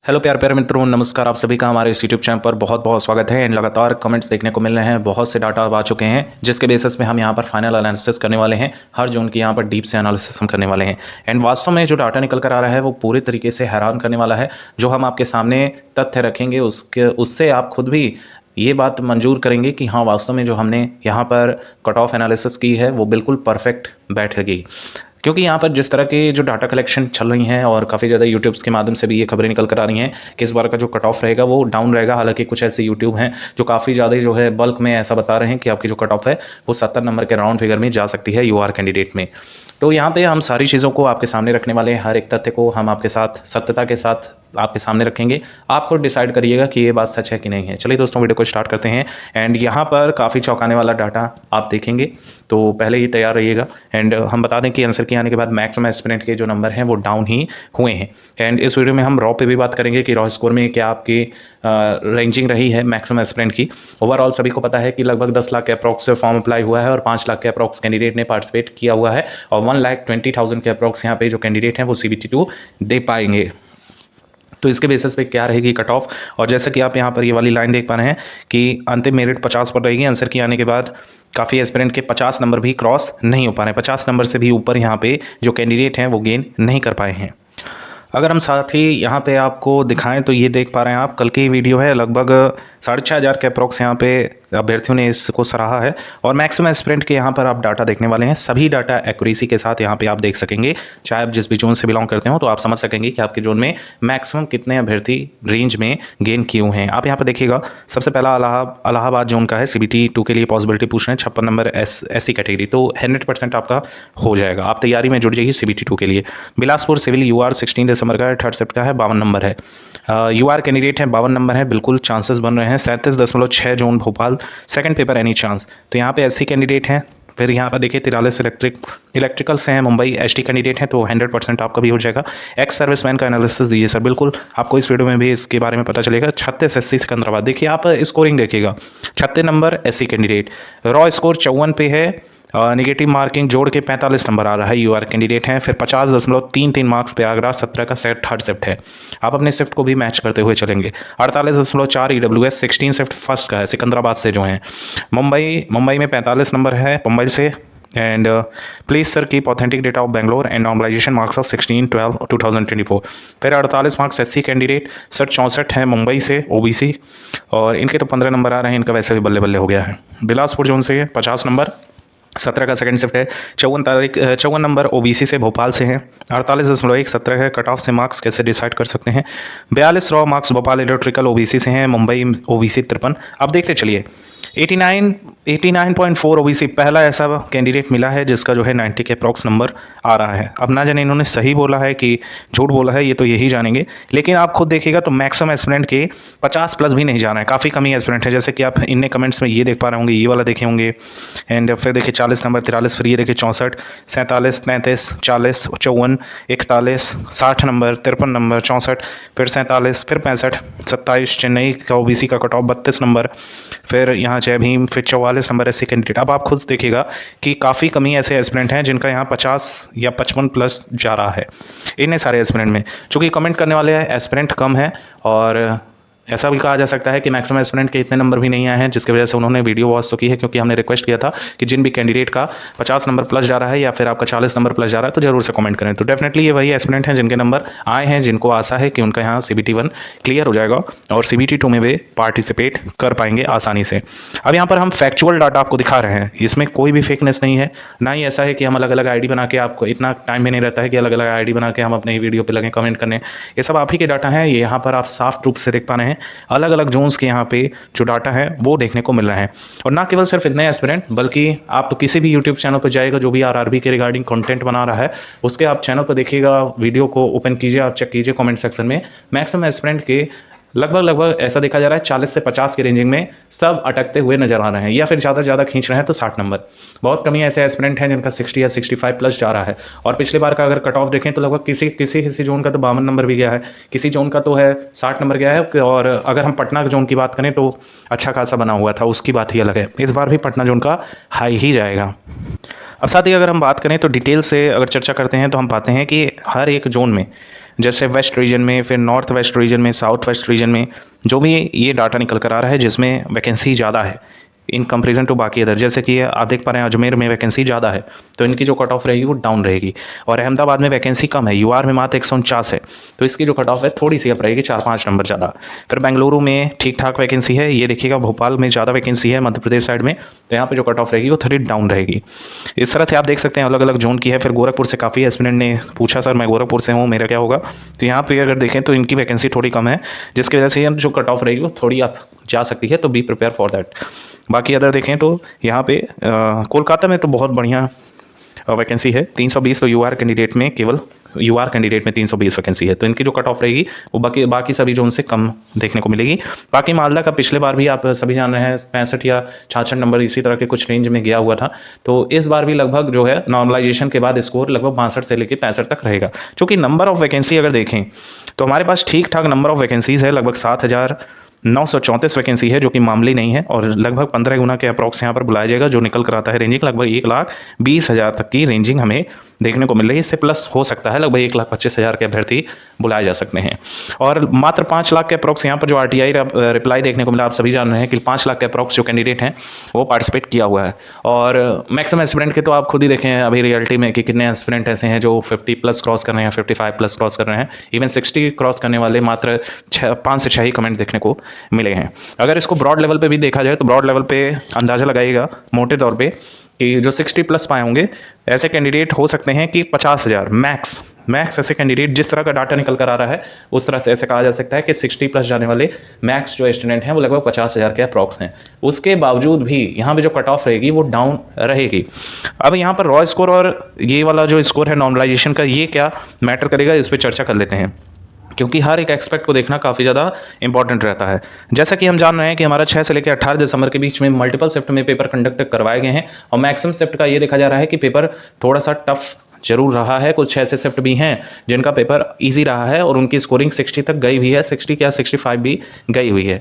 Hello प्यार प्यारे मित्रों, नमस्कार। आप सभी का हमारे इस यूट्यूब चैनल पर बहुत बहुत स्वागत है। एंड लगातार कमेंट्स देखने को मिल रहे हैं, बहुत से डाटा अब आ चुके हैं जिसके बेसिस पे हम यहाँ पर फाइनल एनालिसिस करने वाले हैं। हर जोन की यहाँ पर डीप से एनालिसिस हम करने वाले हैं। एंड वास्तव में जो डाटा निकल कर आ रहा है वो पूरी तरीके से हैरान करने वाला है। जो हम आपके सामने तथ्य रखेंगे उससे आप खुद भी ये बात मंजूर करेंगे कि हाँ, वास्तव में जो हमने यहाँ पर कट ऑफ एनालिसिस की है वो बिल्कुल परफेक्ट बैठेगी। क्योंकि यहाँ पर जिस तरह के जो डाटा कलेक्शन चल रही हैं और काफ़ी ज़्यादा यूट्यूब्स के माध्यम से भी ये खबरें निकल कर आ रही हैं कि इस बार का जो कट ऑफ रहेगा वो डाउन रहेगा। हालांकि कुछ ऐसे यूट्यूब हैं जो काफ़ी ज़्यादा जो है बल्क में ऐसा बता रहे हैं कि आपकी जो कट ऑफ है वो 70 नंबर के राउंड फिगर में जा सकती है यूआर कैंडिडेट में। तो यहाँ पे हम सारी चीज़ों को आपके सामने रखने वाले हैं, हर एक तथ्य को हम आपके साथ सत्यता के साथ आपके सामने रखेंगे। आप खुद डिसाइड करिएगा कि ये बात सच है कि नहीं है। चलिए दोस्तों, वीडियो को स्टार्ट करते हैं। एंड यहाँ पर काफ़ी चौंकाने वाला डाटा आप देखेंगे, तो पहले ही तैयार रहिएगा। एंड हम बता दें कि आंसर के आने के बाद मैक्सिमम एस्पिरेंट के जो नंबर हैं वो डाउन ही हुए हैं। एंड इस वीडियो में हम रॉ पे भी बात करेंगे कि रॉ स्कोर में क्या आपकी रेंजिंग रही है मैक्सिमम एस्पिरेंट की। ओवरऑल सभी को पता है कि लगभग 10 लाख के अप्रॉक्स फॉर्म अप्लाई हुआ है और 5 लाख के अप्रॉक्स कैंडिडेट ने पार्टिसिपेट किया हुआ है और 1,20,000 के अप्रॉक्स यहाँ पे जो कैंडिडेट हैं वो CBT2 दे पाएंगे। तो इसके बेसिस पे क्या रहेगी कट ऑफ। और जैसे कि आप यहाँ पर ये वाली लाइन देख पा रहे हैं कि अंतिम मेरिट 50 पर रहेगी। आंसर की आने के बाद काफ़ी एस्पिरेंट के 50 नंबर भी क्रॉस नहीं हो पा रहे हैं, 50 नंबर से भी ऊपर यहाँ पे जो कैंडिडेट हैं वो गेन नहीं कर पाए हैं। अगर हम साथ ही यहाँ पे आपको दिखाएं तो ये देख पा रहे हैं आप, कल की वीडियो है, लगभग 6,500 के अप्रॉक्स यहाँ पे अभ्यर्थियों ने इसको सराहा है। और मैक्सिमम एस्पिरेंट के यहाँ पर आप डाटा देखने वाले हैं, सभी डाटा एक्यूरेसी के साथ यहाँ पे आप देख सकेंगे। चाहे आप जिस भी जोन से बिलोंग करते हो तो आप समझ सकेंगे कि आपके जोन में मैक्सिमम कितने अभ्यर्थी रेंज में गेन किए हुए हैं। आप यहाँ पर देखिएगा, सबसे पहला इलाहाबाद जोन का है। CBT2 के लिए पॉसिबिलिटी पूछ रहे हैं, 56 नंबर SC कैटेगरी, तो 100% आपका हो जाएगा। आप तैयारी में जुड़ जाइए CBT2 के लिए। बिलासपुर सिविल UR 16 दिसंबर का है, थर्ड शिफ्ट का है, 52 नंबर है। UR कैंडिडेट है, 52 नंबर है, बिल्कुल चांसेस बन रहे हैं। 37.6 zone Bhopal, second paper any chance. तो यहाँ पे SC कैंडिडेट हैं। फिर यहाँ पर देखिए 43 इलेक्ट्रिकल से हैं, मुंबई ST कैंडिडेट हैं, तो 100% आपका भी हो जाएगा। एक्स सर्विसमैन का एनालिसिस दीजिए सर, बिल्कुल आपको इस वीडियो में भी इसके बारे में पता चलेगा। 36 SC सिकंदराबाद, देखिए आप स्कोरिंग देखिएगा, 36 number SC candidate. Raw score 54 पे है, निगेटिव मार्किंग जोड़ के 45 नंबर आ रहा है, UR कैंडिडेट हैं। फिर 50.33 मार्क्स पे आगरा 17 का सेट थर्ड शिफ्ट है, आप अपने शिफ्ट को भी मैच करते हुए चलेंगे। 48.4 EWS 16 शिफ्ट फर्स्ट का है, सिकंदराबाद से जो हैं। मुंबई में 45 नंबर है, मुंबई से। And please sir keep authentic data of Bangalore and normalisation marks of 16/12/2024। फिर 48 मार्क्स SC कैंडिडेट सर, 64 है, मुंबई से, OBC, और इनके तो 15 नंबर आ रहे हैं, इनका वैसे भी बल्ले बल्ले हो गया है। बिलासपुर जोन से 50 नंबर, 17 का सेकंड शिफ्ट है। 54 नंबर OBC से, भोपाल से हैं। 48.17 है, कट ऑफ से मार्क्स कैसे डिसाइड कर सकते हैं। 42 raw marks Bhopal electrical OBC से हैं, मुंबई OBC 53। अब देखते चलिए, 89.4 OBC पहला ऐसा कैंडिडेट मिला है जिसका जो है 90 के अप्रॉक्स नंबर आ रहा है। अब ना जाने इन्होंने सही बोला है कि झूठ बोला है, ये तो यही जानेंगे। लेकिन आप खुद देखिएगा तो मैक्सिमम एस्पिरेंट के 50 प्लस भी नहीं जाना है, काफ़ी कमी एस्पिरेंट है। जैसे कि आप इनने कमेंट्स में ये देख पा रहे होंगे, ये वाला देखे होंगे। एंड फिर देखिए 40 नंबर 43, फिर ये देखिए 64, 47, 33, 40, 54, 41, 60 नंबर, 53 नंबर, 64, फिर 47, फिर 65, 27 चेन्नई का OBC का कट ऑफ 32 नंबर, फिर यहाँ जय भीम, फिर 44 नंबर SC कैंडिडेट। अब आप खुद देखिएगा कि काफ़ी कमी ऐसे एस्पिरेंट हैं जिनका यहाँ 50 या 55 प्लस जा रहा है इन्हें सारे एस्पिरेंट में। चूँकि कमेंट करने वाले एस्पिरेंट कम है और ऐसा भी कहा जा सकता है कि मैक्सिमम एस्पिरेंट के इतने नंबर भी नहीं आए हैं, जिसकी वजह से उन्होंने वीडियो वॉच तो की है, क्योंकि हमने रिक्वेस्ट किया था कि जिन भी कैंडिडेट का 50 नंबर प्लस जा रहा है या फिर आपका 40 नंबर प्लस जा रहा है तो जरूर से कमेंट करें। तो डेफिनेटली ये वही एस्पिरेंट हैं जिनके नंबर आए हैं, जिनको आशा है कि उनका यहाँ CBT1 क्लियर हो जाएगा और CBT2 में वे पार्टिसिपेट कर पाएंगे आसानी से। अब यहाँ पर हम फैक्चुअल डाटा आपको दिखा रहे हैं, इसमें कोई भी फेकनेस नहीं है, ना ही ऐसा है कि हम अलग अलग ID बना के, आपको इतना टाइम भी नहीं रहता है कि अलग अलग ID बना के हम अपने ही वीडियो पर लगे कमेंट करने। ये सब आप ही के डाटा हैं, ये यहाँ पर आप साफ रूप से देख पा रहे हैं। अलग अलग जोन्स के यहाँ पे जो डाटा है वो देखने को मिल रहा है। और ना केवल सिर्फ इतने एस्पिरेंट, बल्कि आप किसी भी यूट्यूब चैनल पर जाएगा जो भी RRB के रिगार्डिंग कंटेंट बना रहा है, उसके आप चैनल पर देखिएगा, वीडियो को ओपन कीजिए, आप चेक कीजिए कमेंट सेक्शन में, मैक्सिमम एस्पिरेंट के लगभग ऐसा देखा जा रहा है 40 से 50 की रेंजिंग में सब अटकते हुए नजर आ रहे हैं, या फिर ज़्यादा से ज़्यादा खींच रहे हैं तो 60 नंबर। बहुत कमी ऐसे एस्पिरेंट हैं जिनका 60 या 65 प्लस जा रहा है। और पिछले बार का अगर कट ऑफ देखें तो लगभग किसी जोन का तो 52 नंबर भी गया है, किसी जोन का तो है 60 नंबर गया है। और अगर हम पटना जोन की बात करें तो अच्छा खासा बना हुआ था, उसकी बात ही अलग है। इस बार भी पटना जोन का हाई ही जाएगा। अब साथ ही अगर हम बात करें तो डिटेल से अगर चर्चा करते हैं तो हम पाते हैं कि हर एक जोन में जैसे वेस्ट रीजन में, फिर नॉर्थ वेस्ट रीजन में, साउथ वेस्ट रीजन में, जो भी ये डाटा निकल कर आ रहा है जिसमें वैकेंसी ज़्यादा है इन कंपैरिजन टू बाकी अदर, जैसे कि आप देख पा रहे हैं अजमेर में वैकेंसी ज़्यादा है तो इनकी जो कट ऑफ रहेगी वो डाउन रहेगी, और अहमदाबाद में वैकेंसी कम है, यूआर में मात्र 149 है तो इसकी जो कट ऑफ है थोड़ी सी अप रहेगी, 4-5 नंबर ज़्यादा। फिर बेंगलुरु में ठीक ठाक वैकेंसी है, ये देखिएगा भोपाल में ज़्यादा वैकेंसी है मध्य प्रदेश साइड में, तो यहाँ पर जो कट ऑफ रहेगी वो थोड़ी डाउन रहेगी। इस तरह से आप देख सकते हैं अलग अलग जोन की है। फिर गोरखपुर से काफ़ी एस्पिरेंट ने पूछा सर मैं गोरखपुर से हूँ मेरा क्या होगा, तो यहाँ पे अगर देखें तो इनकी वैकेंसी थोड़ी कम है, जिसकी वजह से जो कट ऑफ रहेगी वो थोड़ी अप जा सकती है, तो बी प्रिपेयर फॉर दैट। बाकी अदर देखें तो यहाँ पे कोलकाता में तो बहुत बढ़िया वैकेंसी है, 320, तो यूआर कैंडिडेट में केवल यूआर कैंडिडेट में 320 वैकेंसी है, तो इनकी जो कट ऑफ रहेगी वो बाकी सभी जो उनसे कम देखने को मिलेगी। बाकी मालदा का पिछले बार भी आप सभी जान रहे हैं 65 या 66 नंबर इसी तरह के कुछ रेंज में गया हुआ था, तो इस बार भी लगभग जो है नॉर्मलाइजेशन के बाद स्कोर लगभग 62 से लेकर 65 तक रहेगा। चूँकि नंबर ऑफ वैकेंसी अगर देखें तो हमारे पास ठीक ठाक नंबर ऑफ वैकेंसीज़ है, लगभग 7,934 वैकेंसी है, जो कि मामूली नहीं है, और लगभग 15 गुना के अप्रॉक्स यहाँ पर बुलाया जाएगा, जो निकल कर आता है रेंजिंग लगभग 1,20,000 तक की रेंजिंग हमें देखने को मिल रही है। इससे प्लस हो सकता है, लगभग 1,25,000 के अभ्यर्थी बुलाए जा सकते हैं, और मात्र 5 लाख के अप्रॉक्स यहाँ पर जो आरटीआई रिप्लाई देखने को मिला, आप सभी जान रहे हैं कि 5 लाख के अप्रॉक्स जो कैंडिडेट हैं वो पार्टिसिपेट किया हुआ है। और मैक्सिमम एस्पिरेंट के तो आप खुद ही देखें अभी रियलिटी में कि कितने एस्पिरेंट ऐसे हैं जो 50+ क्रॉस कर रहे हैं, 55+ क्रॉस कर रहे हैं, इवन 60 क्रॉस करने वाले मात्र 5 से 6 ही कमेंट देखने को मिले हैं। अगर इसको ब्रॉड लेवल पे भी देखा जाए तो ब्रॉड लेवल पे अंदाज़ा लगाइएगा मोटे तौर पे कि जो 60+ पाए होंगे ऐसे कैंडिडेट हो सकते हैं कि 50,000 मैक्स ऐसे कैंडिडेट, जिस तरह का डाटा निकल कर आ रहा है उस तरह से ऐसे कहा जा सकता है कि 60+ जाने वाले मैक्स जो स्टूडेंट हैं वो लगभग 50,000 के अप्रॉक्स हैं। उसके बावजूद भी यहाँ पे जो कट ऑफ रहेगी वो डाउन रहेगी। अब यहाँ पर रॉ स्कोर और ये वाला जो स्कोर है नॉर्मलाइजेशन का, ये क्या मैटर करेगा इस पर चर्चा कर लेते हैं, क्योंकि हर एक एक्सपेक्ट को देखना काफ़ी ज़्यादा इंपॉर्टेंट रहता है। जैसा कि हम जान रहे हैं कि हमारा 6 से लेकर 18 दिसंबर के बीच में मल्टीपल शिफ्ट में पेपर कंडक्ट करवाए गए हैं, और मैक्सिमम शिफ्ट का ये देखा जा रहा है कि पेपर थोड़ा सा टफ जरूर रहा है। कुछ ऐसे शिफ्ट भी हैं जिनका पेपर इजी रहा है और उनकी स्कोरिंग 60 तक गई हुई है, 60 क्या 65 भी गई हुई है।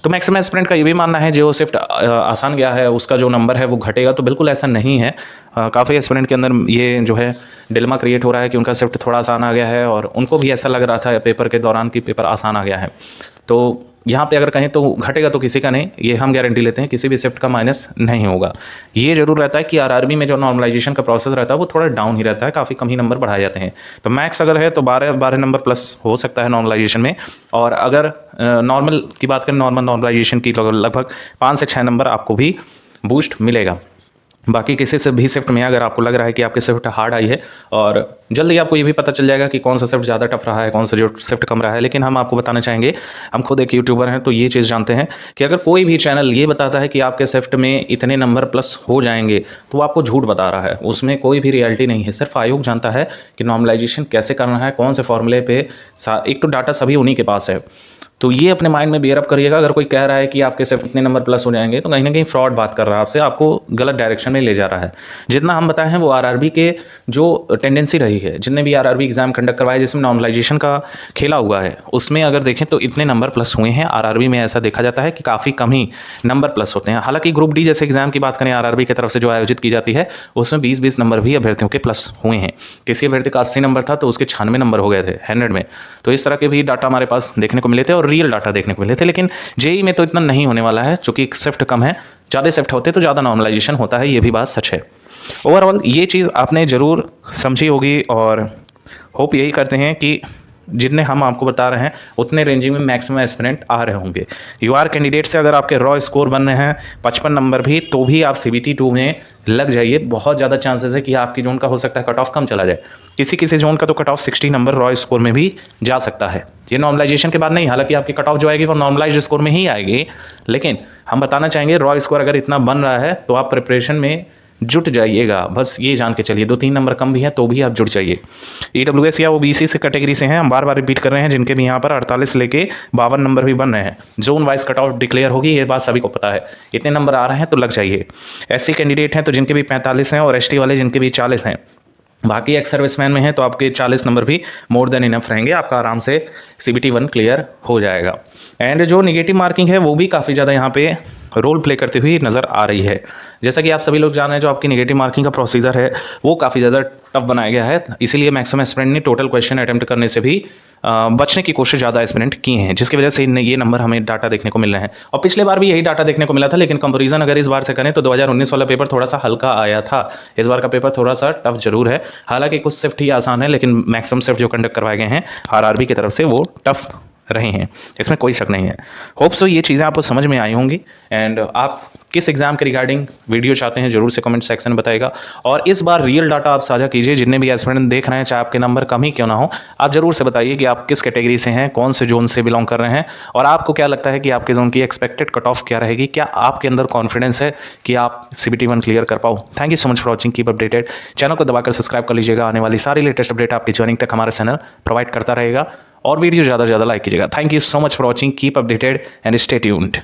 तो मैक्सिमम एस्पिरेंट का ये भी मानना है जो शिफ्ट आसान गया है उसका जो नंबर है वो घटेगा, तो बिल्कुल ऐसा नहीं है। काफ़ी एस्पिरेंट के अंदर ये जो है डिलेमा क्रिएट हो रहा है कि उनका शिफ्ट थोड़ा आसान आ गया है, और उनको भी ऐसा लग रहा था पेपर के दौरान कि पेपर आसान आ गया है। तो यहाँ पे अगर कहें तो घटेगा तो किसी का नहीं, ये हम गारंटी लेते हैं, किसी भी शिफ्ट का माइनस नहीं होगा। ये जरूर रहता है कि आरआरबी में जो नॉर्मलाइजेशन का प्रोसेस रहता है वो थोड़ा डाउन ही रहता है, काफ़ी कम ही नंबर बढ़ाए जाते हैं। तो मैक्स अगर है तो 12 नंबर प्लस हो सकता है नॉर्मलाइजेशन में, और अगर नॉर्मल की बात करें नॉर्मल नॉर्मलाइजेशन की लगभग 5 से 6 नंबर आपको भी बूस्ट मिलेगा। बाकी किसी से भी शिफ्ट में अगर आपको लग रहा है कि आपकी शिफ्ट हार्ड आई है, और जल्दी आपको ये भी पता चल जाएगा कि कौन सा शिफ्ट ज़्यादा टफ रहा है, कौन सा जो शिफ्ट कम रहा है, लेकिन हम आपको बताना चाहेंगे, हम खुद एक यूट्यूबर हैं तो ये चीज़ जानते हैं कि अगर कोई भी चैनल ये बताता है कि आपके शिफ्ट में इतने नंबर प्लस हो जाएंगे तो वो आपको झूठ बता रहा है, उसमें कोई भी रियलिटी नहीं है। सिर्फ आयोग जानता है कि नॉर्मलाइजेशन कैसे करना है, कौन से फॉर्मूले पे, एक तो डाटा सभी उन्हीं के पास है। तो ये अपने माइंड में बियर अप करिएगा। अगर कोई कह रहा है कि आपके सिर्फ इतने नंबर प्लस हो जाएंगे तो कहीं ना कहीं फ्रॉड बात कर रहा है आपसे, आपको गलत डायरेक्शन में ले जा रहा है। जितना हम बताए हैं वो आरआरबी के जो टेंडेंसी रही है, जितने भी आरआरबी एग्जाम कंडक्ट करवाए जिसमें नॉर्मलाइजेशन का खेला हुआ है, उसमें अगर देखें तो इतने नंबर प्लस हुए हैं। आरआरबी में ऐसा देखा जाता है कि काफ़ी कम ही नंबर प्लस होते हैं। हालांकि ग्रुप डी जैसे एग्जाम की बात करें आरआरबी की तरफ से जो आयोजित की जाती है उसमें 20-20 नंबर भी अभ्यर्थियों के प्लस हुए हैं। किसी अभ्यर्थी का 80 नंबर था तो उसके 96 नंबर हो गए थे 100 में। तो इस तरह के भी डाटा हमारे पास देखने को मिले थे और रियल डाटा देखने को मिले थे। लेकिन जेई में तो इतना नहीं होने वाला है, चूंकि शिफ्ट कम है। ज़्यादा शिफ्ट होते तो ज़्यादा नॉर्मलाइजेशन होता है, ये भी बात सच है। ओवरऑल ये चीज़ आपने ज़रूर समझी होगी, और होप यही करते हैं कि जितने हम आपको बता रहे हैं उतने रेंजिंग में मैक्सिमम एस्पिरेंट आ रहे होंगे। यूआर कैंडिडेट से अगर आपके रॉ स्कोर बन रहे हैं 55 नंबर भी, तो भी आप CBT 2 में लग जाइए। बहुत ज़्यादा चांसेस है कि आपकी जोन का हो सकता है कट ऑफ कम चला जाए। किसी जोन का तो cut off 60 number raw score में भी जा सकता है। ये नॉर्मलाइजेशन के बाद नहीं, हालांकि आपकी कट ऑफ जो आएगी वो नॉर्मलाइज स्कोर में ही आएगी, लेकिन हम बताना चाहेंगे रॉ स्कोर अगर इतना बन रहा है तो आप प्रिपरेशन में जुट जाइएगा। बस ये जान के चलिए 2-3 नंबर कम भी है तो भी आप जुट जाइए। EWS या OBC से कैटेगरी से हैं, हम बार बार रिपीट कर रहे हैं, जिनके भी यहाँ पर 48 लेके 52 नंबर भी बन रहे हैं। Zone wise cut off declare होगी, ये बात सभी को पता है। इतने नंबर आ रहे हैं तो लग जाइए। SC कैंडिडेट हैं तो जिनके भी 45 हैं, और ST वाले जिनके भी 40 हैं। बाकी एक्स सर्विसमैन में है तो आपके 40 नंबर भी मोर देन इनफ रहेंगे, आपका आराम से CBT 1 क्लियर हो जाएगा। एंड जो निगेटिव मार्किंग है वो भी काफ़ी ज़्यादा यहाँ पे रोल प्ले करती हुई नज़र आ रही है। जैसा कि आप सभी लोग जान रहे हैं, जो आपकी नेगेटिव मार्किंग का प्रोसीजर है वो काफ़ी ज़्यादा टफ बनाया गया है, इसीलिए मैक्सिमम एस्पिरेंट ने टोटल क्वेश्चन अटेम्प्ट करने से भी बचने की कोशिश ज़्यादा एस्पिरेंट किए हैं, जिसकी वजह से ये नंबर हमें डाटा देखने को मिल रहे हैं। और पिछले बार भी यही डाटा देखने को मिला था, लेकिन कंपैरिजन अगर इस बार से करें तो 2019 वाला पेपर थोड़ा सा हल्का आया था। इस बार का पेपर थोड़ा सा टफ जरूर है, हालांकि कुछ शिफ्ट ही आसान है, लेकिन मैक्सिमम शिफ्ट जो कंडक्ट करवाए गए हैं आरआरबी की तरफ से वो टफ रहे हैं, इसमें कोई शक नहीं है। होप सो ये चीज़ें आपको समझ में आई होंगी। एंड आप किस एग्जाम के रिगार्डिंग वीडियो चाहते हैं जरूर से कमेंट सेक्शन में बताइएगा। और इस बार रियल डाटा आप साझा कीजिए, जितने भी एस्पिरेंट देख रहे हैं, चाहे आपके नंबर कम ही क्यों ना हो, आप जरूर से बताइए कि आप किस कैटेगरी से हैं, कौन से जोन से बिलोंग कर रहे हैं, और आपको क्या लगता है कि आपके जोन की एक्सपेक्टेड कट ऑफ क्या रहेगी। क्या आपके अंदर कॉन्फिडेंस है कि आप CBT 1 क्लियर कर पाओ। Thank you so much for watching, keep updated. Channel को दबाकर सब्सक्राइब कर लीजिएगा, आने वाली सारी लेटेस्ट अपडेट आपकी ज्वाइनिंग तक हमारा चैनल प्रोवाइड करता रहेगा। और वीडियो ज़्यादा से ज़्यादा लाइक कीजिएगा। Thank you so much for watching, keep updated and stay tuned.